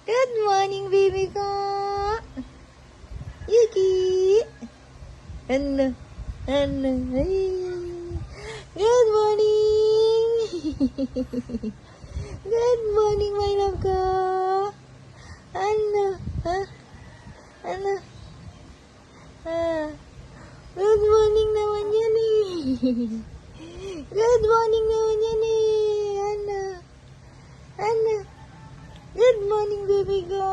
Good morning, baby ko. Yuki. Ano? Ano? Ay. Good morning. Good morning, my love ko. Ano? Ha? Ano? Ha? Good morning naman yan eh. Good morning naman yan eh. Ano? Ano? Good morning, baby ko.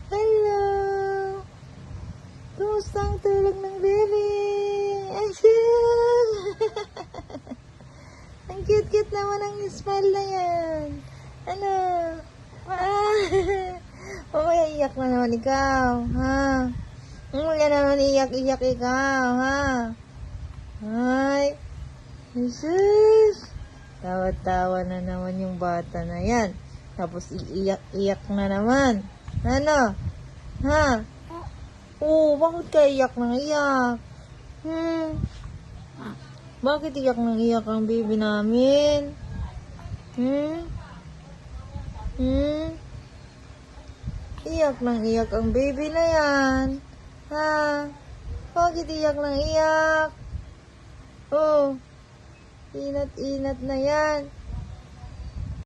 Hello. Kumusta ang tulog ng baby? Asyun. Ang cute-cute naman ang smile na yan. Ano? Mamaya iyak na naman ikaw, ha? Mamaya naman iyak-iyak ikaw, ha? Ay, Jesus! Tawa-tawa na naman yung bata na yan. Tapos iiyak-iyak na naman. Ano? Ha? Oo, bakit ka iyak ng iyak? Bakit iyak ng iyak ang baby namin? Iyak ng iyak ang baby na yan. Ha? Bakit iyak ng iyak? Oh, inat-inat na yan.